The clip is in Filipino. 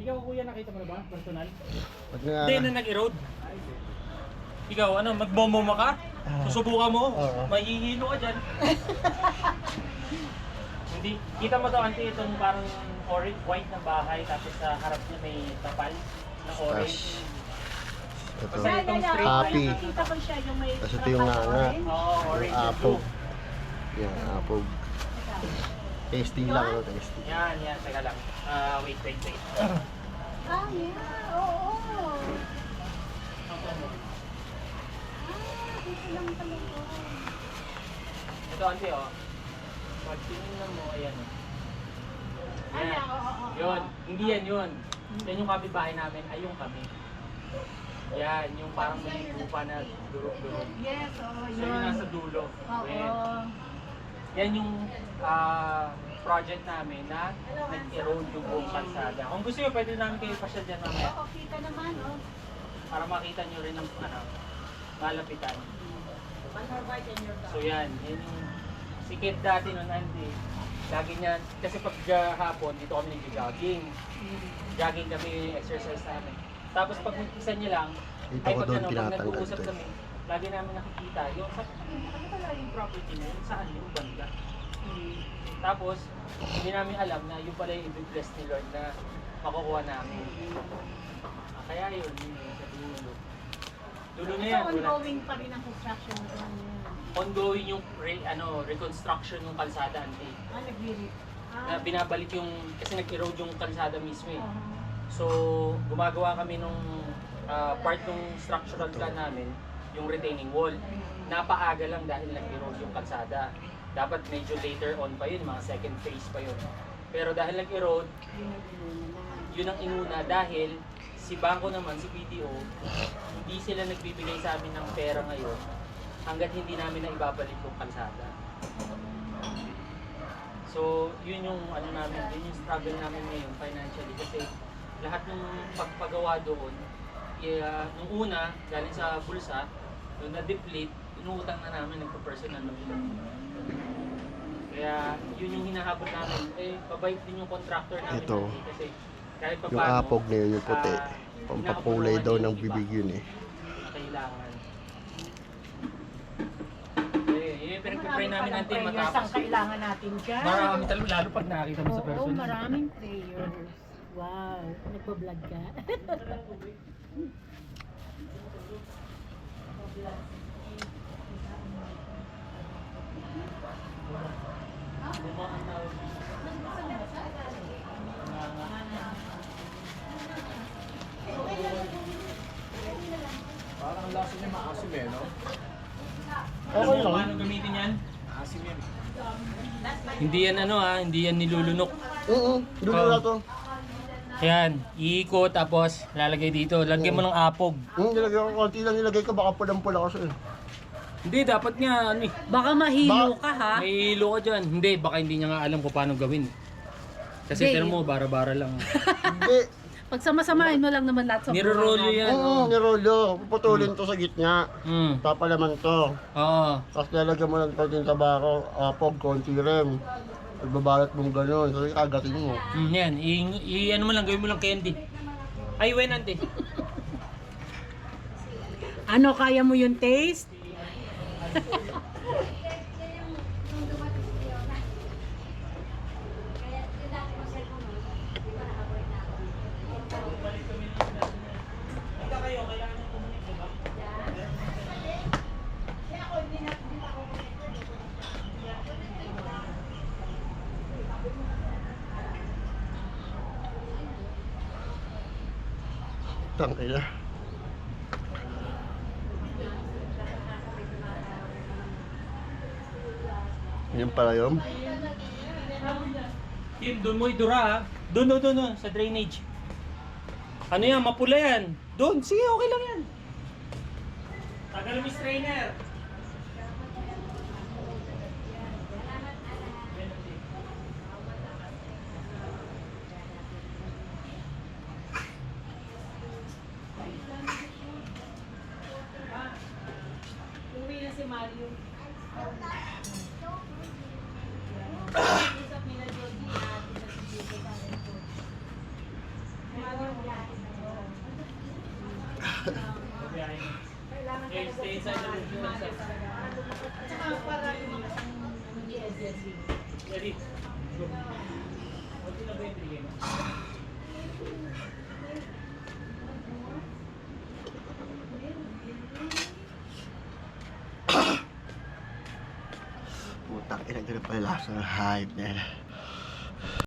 Ikaw kuya, nakita mo na ba? Personal? Hindi na nag-erode. Ikaw, ano, magbomomo ka? Susubukan mo? Mahihilo ka dyan. Hindi. Kita mo to, auntie, itong parang orange, white na bahay, tapos sa harap niya may tapal na orange. Ito. Kasi itong straight Happy. line. Nakita ko siya yung may Tapos ito yung nga. Oo, orange and Apog. blue. Yan, apog. Tasting lang, no? Tasting. Yan, yan. Teka lang. Wait. Ah, yeah. Oo. Dito lang talaga. Ito, auntie, oh. Pag tinignan mo, ayan. Ay, Yan. oo. Yun. Hindi yan yun. Yan yung kapitbahay namin. Ay, yung kami. Yan. Yung parang may lupa na durog-durog. Yes, oo, So, yung nasa dulo. Oo. Yan. Yan yung project namin na nag-erode yung buong kalsada. Kung gusto nyo, pwede namin kayo pasyal dyan mamaya. Oo, kita naman, oh. Para makita nyo rin ang malapitan. So yan yung si Kid dati nun, Andy. Lagi niya, kasi pag hapon, dito kami nag-jogging. Jogging kami yung exercise namin. Tapos pag isa niya lang, Dito ay ko pag doon ano, pag tinatanggal nag-uusap to. kami, lagi namin nakikita yung ano pala yung property na yun, saan yung banda. Tapos, hindi namin alam na yung pala yung i-bless ni Lord na makukuha namin. Kaya yun sa dulo. Dulo na yan. So, Wala. ongoing pa rin ang construction doon. Ongoing yung reconstruction ng kalsada, Auntie. Nag-virit. Na binabalik yung, kasi nag-erode yung kalsada mismo eh. Oo. So, gumagawa kami nung part ng structural plan namin, yung retaining wall. Napaaga lang dahil nag-erode yung kalsada. Dapat medyo later on pa yun, mga second phase pa yun. Pero dahil nag-erode, yun ang inuna dahil si Bangko naman, si PDO, hindi sila nagbibigay sa amin ng pera ngayon hanggat hindi namin na ibabalik yung kalsada. So, yun yung ano namin, yun yung struggle namin ngayon financially kasi lahat ng pagpagawa doon, nung una, galing sa bulsa, nung na-deplete, inuutang na namin, nagpa-personal na bilang. Kaya yun yung hinahabol namin. Eh, pabait din yung contractor namin. Ito. Kasi kahit pa Yung apog na yun, yung puti. Pampakulay daw ng bibig yun eh. Kailangan. Eh, yung pinag-pray namin natin matapos. Ang kailangan natin dyan. Marami talaga, lalo pag nakakita mo sa Oo, person. maraming prayers. Wow, nagpa-vlog ka? Parang ang lasa niya maasim eh, no? Alam mo kung paano gamitin yan? Asim yan. Hindi yan hindi yan nilulunok. Dulo na to. Yan, iikot tapos lalagay dito. Lagyan mo ng apog. Nilagay ko, konti lang nilagay ko, baka pulang-pula kasi. Hindi, dapat nga Baka mahilo ka ha? may hilo ka dyan. Hindi, baka hindi niya nga alam kung paano gawin. Kasi Hindi. tira mo, bara-bara lang. Hindi. Pag sama-samahin mo lang naman lahat sa Nirorolyo yan. Nirolo. Puputulin to sa gitna. Papalaman to. Oo. Tapos lalagyan mo lang konting tabako, apog, konti rin. Pagbabalat mong gano'n, so kagatin mo. Yan, ano mo lang, gawin mo lang candy. Ay, when ante? Ano, kaya mo yung taste? Kayo, kailangan nyo kumunik, diba? Tangina. Yan pala yun. Tim, doon mo idura ha. Doon, sa drainage. Ano yan, mapula yan. Doon, sige, okay lang yan. Tagal mo yung strainer. Uwi na si Mario. Usap nila Joji na si Joji. Okay, stay inside the room. Ready? Go. Kunti na ba yung bigay mo? Putang ina, ganun pala lasa ng hype na yan.